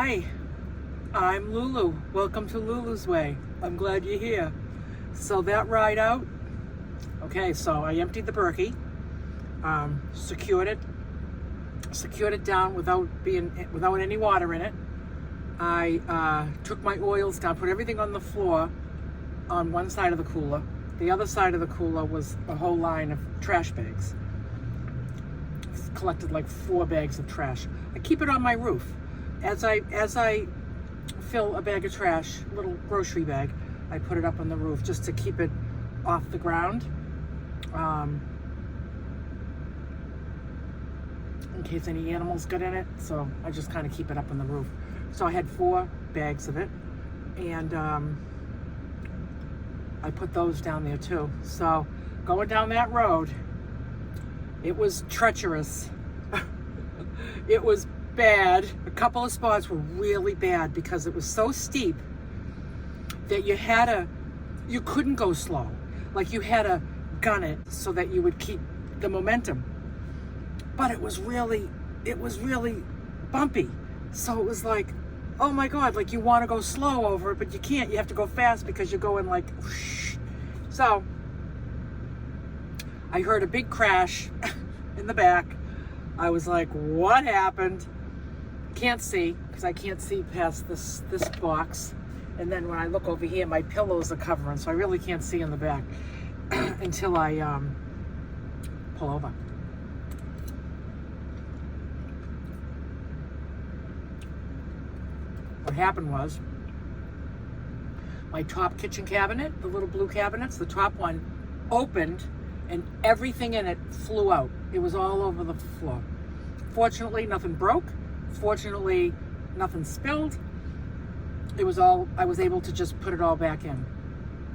Hi, I'm Lulu. Welcome to Lulu's Way. I'm glad you're here. So that ride out, okay, so I emptied the Berkey, secured it down without any water in it. I took my oils down, put everything on the floor on one side of the cooler. The other side of the cooler was a whole line of trash bags. Collected like 4 bags of trash. I keep it on my roof. As I fill a bag of trash, a little grocery bag, I put it up on the roof just to keep it off the ground. In case any animals got in it. So I just kind of keep it up on the roof. So I had 4 bags of it, and I put those down there too. So going down that road, it was treacherous. It was bad. A couple of spots were really bad because it was so steep that you couldn't go slow. Like you had to gun it so that you would keep the momentum. But it was really bumpy. So it was like, oh my God, like you want to go slow over it, but you can't. You have to go fast because you're going like, whoosh. So I heard a big crash in the back. I was like, what happened? Can't see, because I can't see past this box. And then when I look over here, my pillows are covering, so I really can't see in the back until I pull over. What happened was, my top kitchen cabinet, the little blue cabinets, the top one opened and everything in it flew out. It was all over the floor. Fortunately, nothing broke. Fortunately, nothing spilled. I was able to just put it all back in.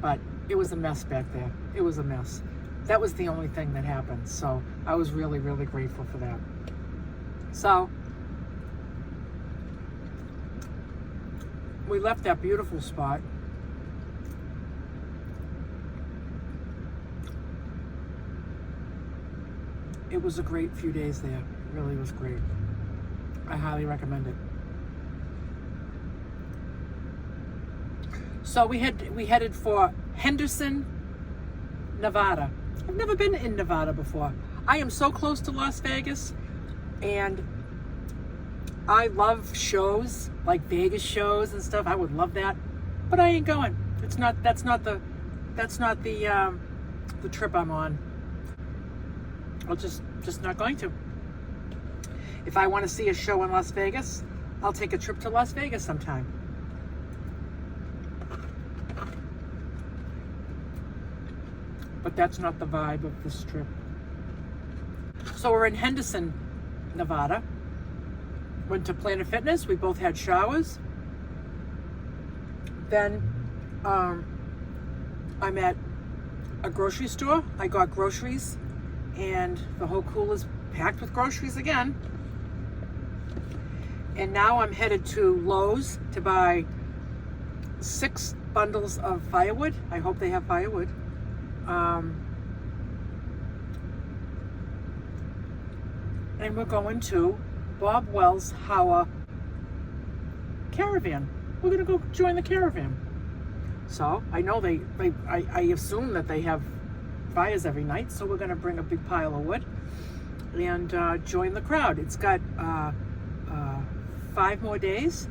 But it was a mess back there. It was a mess. That was the only thing that happened. So I was really, really grateful for that. So we left that beautiful spot. It was a great few days there. It really was great. I highly recommend it. So we headed for Henderson, Nevada. I've never been in Nevada before. I am so close to Las Vegas, and I love shows, like Vegas shows and stuff. I would love that, but I ain't going. That's not the trip I'm on. I'll just not going to. If I want to see a show in Las Vegas, I'll take a trip to Las Vegas sometime. But that's not the vibe of this trip. So we're in Henderson, Nevada. Went to Planet Fitness. We both had showers. Then I'm at a grocery store. I got groceries, and the whole cooler's packed with groceries again. And now I'm headed to Lowe's to buy 6 bundles of firewood. I hope they have firewood. And we're going to Bob Wells' Howa Caravan. We're going to go join the caravan. So I know I assume that they have fires every night, so we're going to bring a big pile of wood and join the crowd. It's got 5 more days,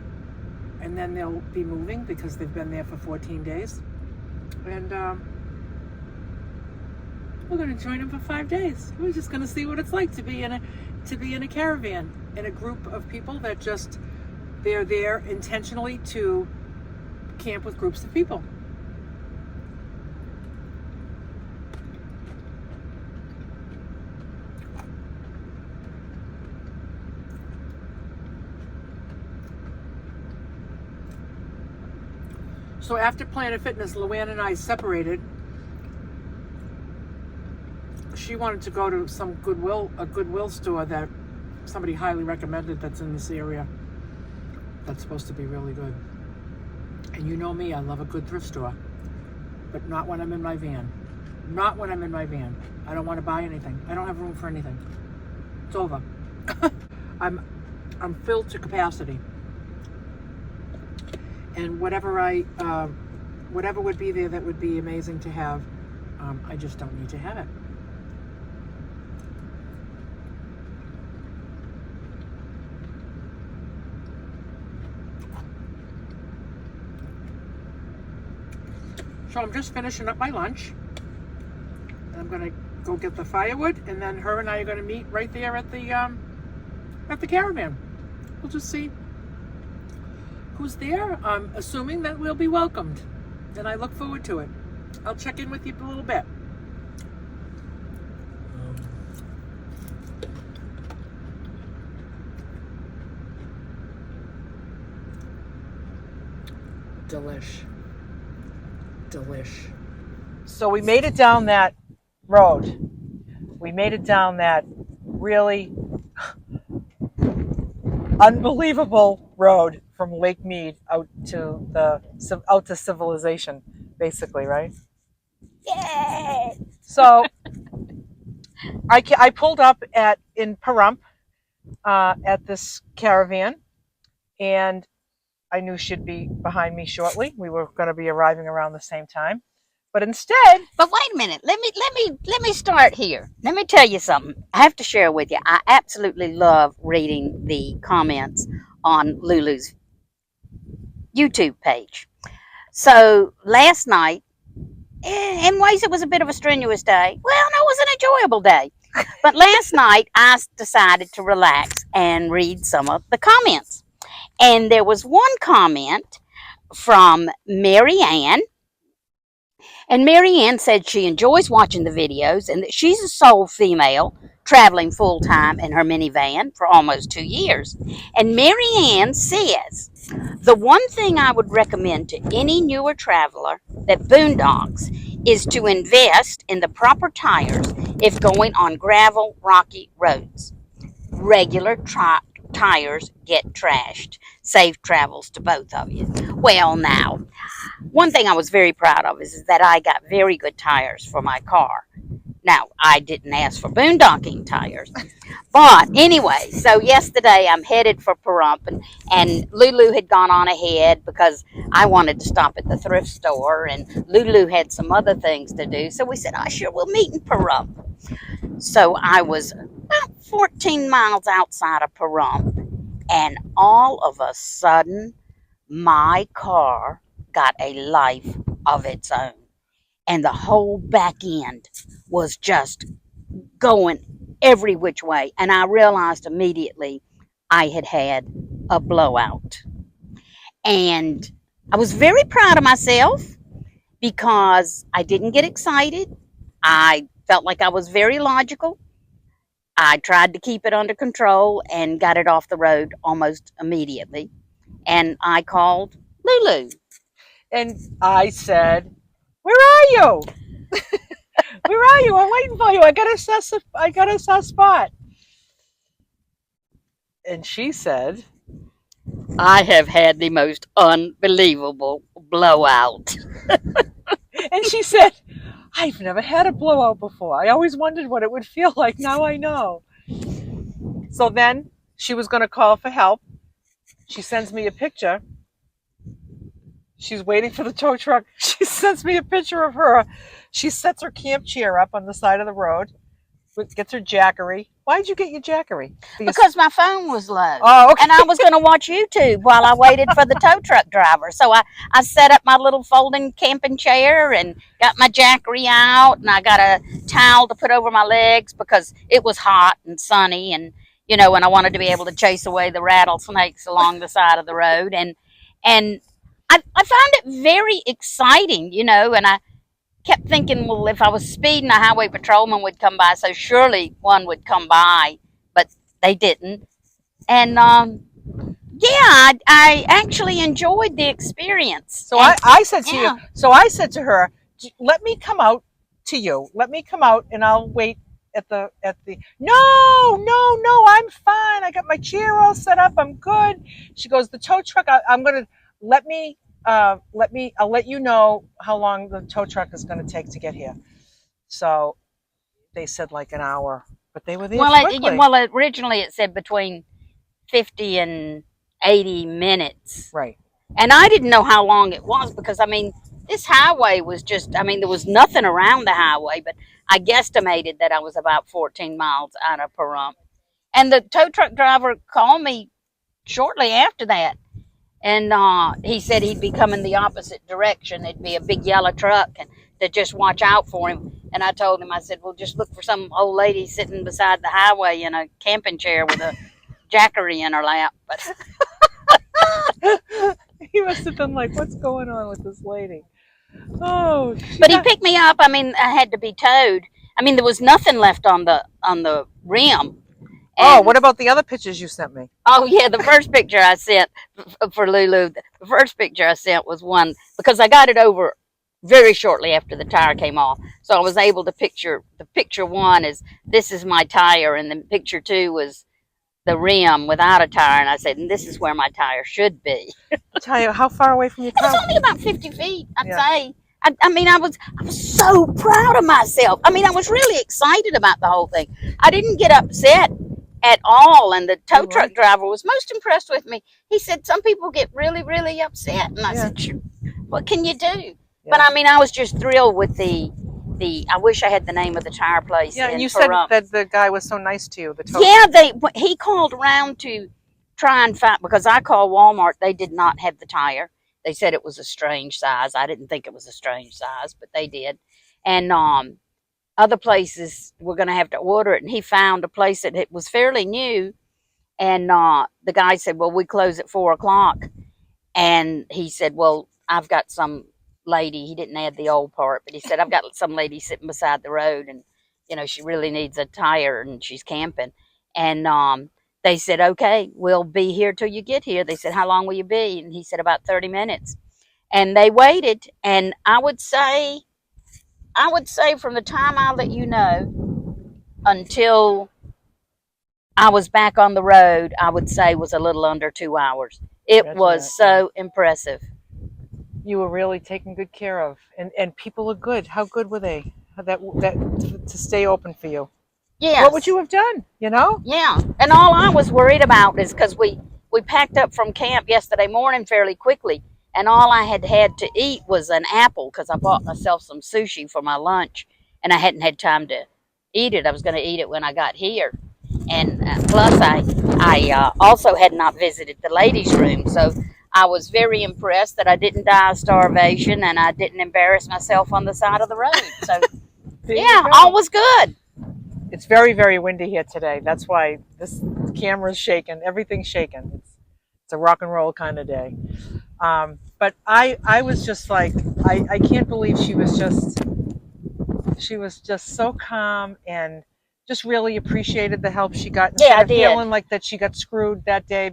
and then they'll be moving because they've been there for 14 days. And we're going to join them for 5 days. We're just going to see what it's like to be in a caravan, in a group of people that they're there intentionally to camp with groups of people. So after Planet Fitness, Luanne and I separated. She wanted to go to a Goodwill store that somebody highly recommended that's in this area. That's supposed to be really good. And you know me, I love a good thrift store, but not when I'm in my van. Not when I'm in my van. I don't want to buy anything. I don't have room for anything. It's over. I'm filled to capacity. and whatever whatever would be there that would be amazing to have, I just don't need to have it. So I'm just finishing up my lunch. I'm gonna go get the firewood, and then her and I are gonna meet right there at the caravan. We'll just see who's there. I'm assuming that we'll be welcomed, and I look forward to it. I'll check in with you in a little bit. Delish. So we made it down that road. We made it down that really unbelievable road from Lake Mead out to civilization, basically, right? Yeah. So I pulled up in Pahrump at this caravan, and I knew she'd be behind me shortly. We were going to be arriving around the same time, but instead. But wait a minute. Let me start here. Let me tell you something. I have to share with you. I absolutely love reading the comments on Lulu's YouTube page. So last night, in ways, it was a bit of a strenuous day. Well, no, it was an enjoyable day. But last night, I decided to relax and read some of the comments. And there was one comment from Mary Ann. And Mary Ann said she enjoys watching the videos and that she's a sole female traveling full-time in her minivan for almost 2 years. And Mary Ann says, the one thing I would recommend to any newer traveler that boondocks is to invest in the proper tires if going on gravel, rocky roads. Regular tires get trashed. Safe travels to both of you. Well, now, one thing I was very proud of is that I got very good tires for my car. Now, I didn't ask for boondocking tires. But anyway, so yesterday I'm headed for Pahrump, and Lulu had gone on ahead because I wanted to stop at the thrift store, and Lulu had some other things to do. So we said, oh, sure, we'll meet in Pahrump. So I was about 14 miles outside of Pahrump, and all of a sudden, my car got a life of its own. And the whole back end was just going every which way. And I realized immediately I had had a blowout. And I was very proud of myself because I didn't get excited. I felt like I was very logical. I tried to keep it under control and got it off the road almost immediately. And I called Lulu. And I said, where are you? Where are you? I'm waiting for you. I got a soft spot. And she said, I have had the most unbelievable blowout. and she said, I've never had a blowout before. I always wondered what it would feel like. Now I know. So then she was going to call for help. She sends me a picture. She's waiting for the tow truck. She sends me a picture of her. She sets her camp chair up on the side of the road, gets her jackery. Why'd you get your jackery? Because my phone was low. Oh, okay. And I was going to watch YouTube while I waited for the tow truck driver. So I set up my little folding camping chair and got my jackery out. And I got a towel to put over my legs because it was hot and sunny. And, you know, and I wanted to be able to chase away the rattlesnakes along the side of the road. And I found it very exciting, you know, and I kept thinking, well, if I was speeding, a highway patrolman would come by, so surely one would come by, but they didn't. And yeah, I actually enjoyed the experience. So I said to you, so I said to her, let me come out to you. Let me come out and I'll wait at the no, I'm fine. I got my chair all set up. I'm good. She goes, the tow truck, I'll let you know how long the tow truck is going to take to get here. So they said like an hour, but they were there quickly. Originally it said between 50 and 80 minutes. Right. And I didn't know how long it was because, I mean, this highway was just, I mean, there was nothing around the highway, but I guesstimated that I was about 14 miles out of Pahrump. And the tow truck driver called me shortly after that. And he said he'd be coming the opposite direction. It'd be a big yellow truck and to just watch out for him. And I told him, I said, well, just look for some old lady sitting beside the highway in a camping chair with a jackery in her lap. But He must have been like, what's going on with this lady? Oh, but he picked me up. I mean, I had to be towed. I mean, there was nothing left on the rim. Oh, And, what about the other pictures you sent me? oh yeah, the first picture I sent for Lulu, the first picture I sent was one because I got it over very shortly after the tire came off. So I was able to picture the picture one is this is my tire, and then picture two was the rim without a tire, and I said, and this is where my tire should be. Tell you, how far away from your It was car? only about 50 feet, I'd Yeah. say. I mean, I was so proud of myself. I mean, I was really excited about the whole thing. I didn't get upset at all, and the tow truck driver was most impressed with me. He said, some people get really, really upset, and I said, sure, what can you do? But I mean, I was just thrilled with the. I wish I had the name of the tire place. Yeah, in and you said Pahrump. that the guy was so nice to you. The tow Yeah, he called around to try and find because I called Walmart. They did not have the tire. They said it was a strange size. I didn't think it was a strange size, but they did. And other places were going to have to order it. And he found a place that it was fairly new. And the guy said, "Well, we close at 4 o'clock." And he said, "Well, I've got some lady." He didn't add the old part, but he said, "I've got some lady sitting beside the road, and she really needs a tire, and she's camping." And they said, "Okay, we'll be here till you get here." They said, "How long will you be?" And he said, "About 30 minutes." And they waited, and I would say from the time I let you know until I was back on the road, I would say was a little under 2 hours. It Imagine was that, so impressive. You were really taken good care of, and people are good. How good were they? That to stay open for you. Yes. What would you have done? Yeah. And all I was worried about is because we packed up from camp yesterday morning fairly quickly, and all I had to eat was an apple because I bought myself some sushi for my lunch, and I hadn't had time to eat it. I was going to eat it when I got here. And plus, I also had not visited the ladies' room, so I was very impressed that I didn't die of starvation and I didn't embarrass myself on the side of the road. So, There you yeah, go. all was good. It's very, very windy here today. That's why this camera's shaking. Everything's shaking. It's a rock and roll kind of day. But I was just like, I can't believe she was just so calm and just really appreciated the help she got instead Yeah, I of did. feeling like that she got screwed that day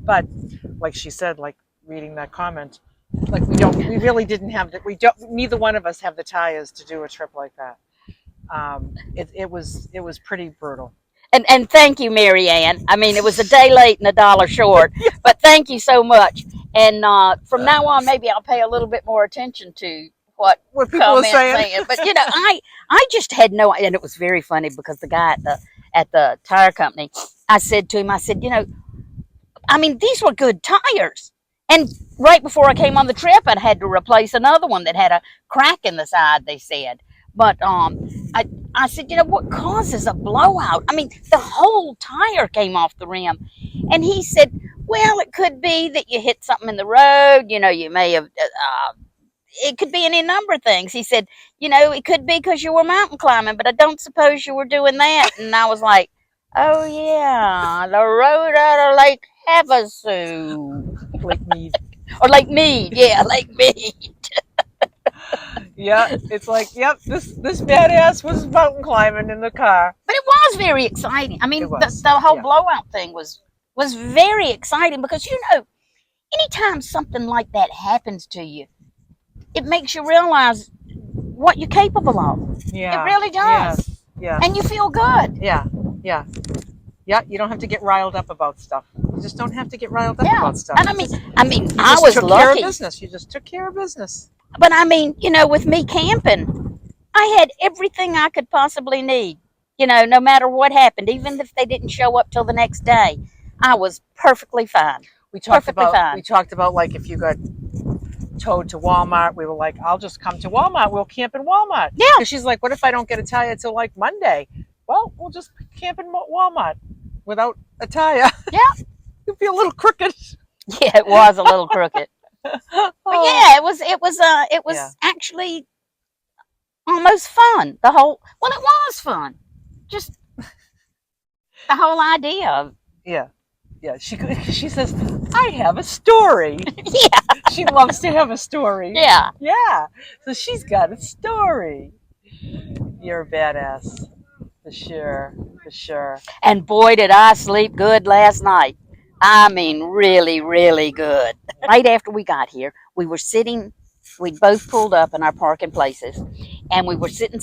but like she said, like reading that comment, like we really didn't have that. Neither one of us have the tires to do a trip like that. It was pretty brutal. And thank you, Mary Ann. I mean, it was a day late and $1 short, but thank you so much. And from now on, maybe I'll pay a little bit more attention to what people are comments saying. But I just had no, and it was very funny because the guy at the tire company, I said to him, I said, I mean, these were good tires. And right before I came on the trip, I had to replace another one that had a crack in the side, they said. But I said, what causes a blowout? I mean, the whole tire came off the rim. And he said, well, it could be that you hit something in the road. You may have, it could be any number of things. He said, it could be because you were mountain climbing, but I don't suppose you were doing that. And I was like, oh, yeah, the road out of Lake Havasu. Like Mead. Or Lake Mead. Yeah, Lake Mead. Yeah, it's like, yep, this badass was mountain climbing in the car. But it was very exciting. I mean, the whole blowout thing was very exciting because, anytime something like that happens to you, it makes you realize what you're capable of. Yeah. It really does. Yeah. And you feel good. Yeah. You don't have to get riled up about stuff. You just don't have to get riled up about stuff. And I mean, I was took lucky. care of business. You just took care of business. But I mean, with me camping, I had everything I could possibly need. No matter what happened, even if they didn't show up till the next day, I was perfectly fine. we talked Perfectly about fine. we talked about like if you got towed to Walmart, we were like, I'll just come to Walmart. We'll camp in Walmart. Yeah. Because she's like, what if I don't get a tire till like Monday? Well, we'll just camp in Walmart without a tire. Yeah. It'd be a little crooked. Yeah, it was a little crooked. But Oh. yeah, it was Yeah. actually almost fun. It was fun. Just the whole idea of Yeah. Yeah. She says, I have a story. yeah, She loves to have a story. yeah. Yeah. So she's got a story. You're a badass. For sure. For sure. And boy, did I sleep good last night. I mean, really, really good. Right after we got here, we'd both pulled up in our parking places, and we were sitting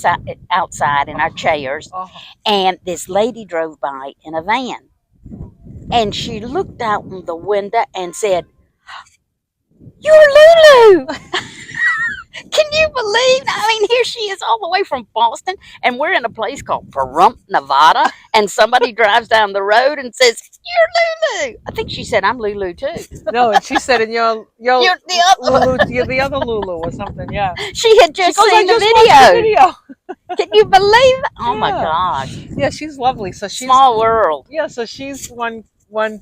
outside in our chairs, Oh. and this lady drove by in a van. And she looked out the window and said, "You're Lulu." Can you believe? I mean, here she is all the way from Boston, and we're in a place called Pahrump, Nevada, and somebody drives down the road and says, "You're Lulu." I think she said, "I'm Lulu too." No, and she said, and you're You're the other. Lulu, you're the other Lulu or something, yeah. She had just She goes, seen I the just watched the video. video. Can you believe it? Oh my Yeah. gosh. Yeah, she's lovely. So she's Small world. Yeah, so she's one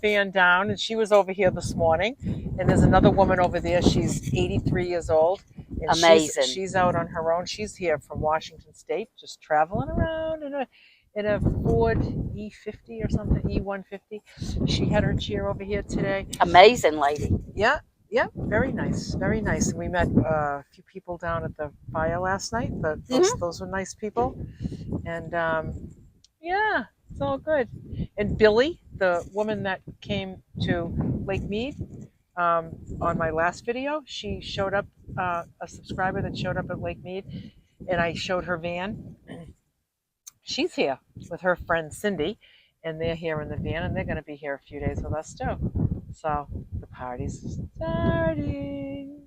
van down, and she was over here this morning. And there's another woman over there. She's 83 years old. And Amazing. She's out on her own. She's here from Washington State, just traveling around in a Ford E50 or something, E150. She had her chair over here today. Amazing lady. Yeah, very nice, very nice. And we met a few people down at the fire last night. Those were nice people. And yeah, it's all good. And Billy, the woman that came to Lake Mead on my last video, she showed up, a subscriber that showed up at Lake Mead, and I showed her van. She's here with her friend Cindy, and they're here in the van, and they're going to be here a few days with us too. So the party's starting.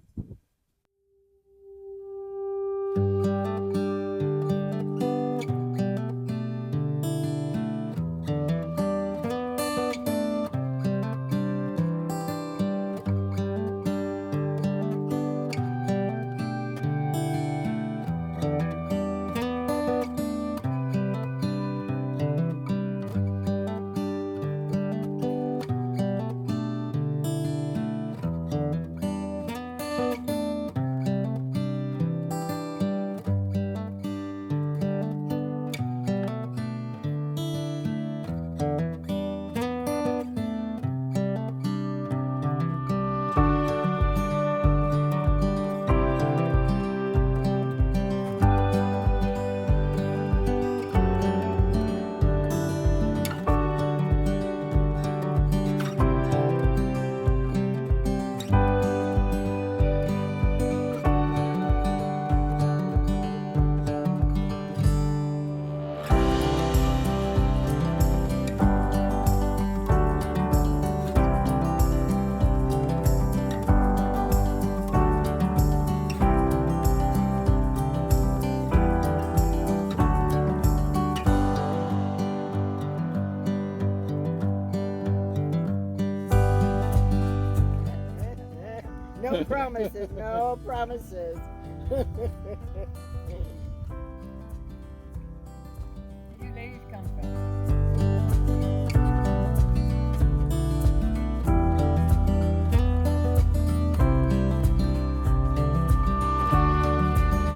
No promises, no promises.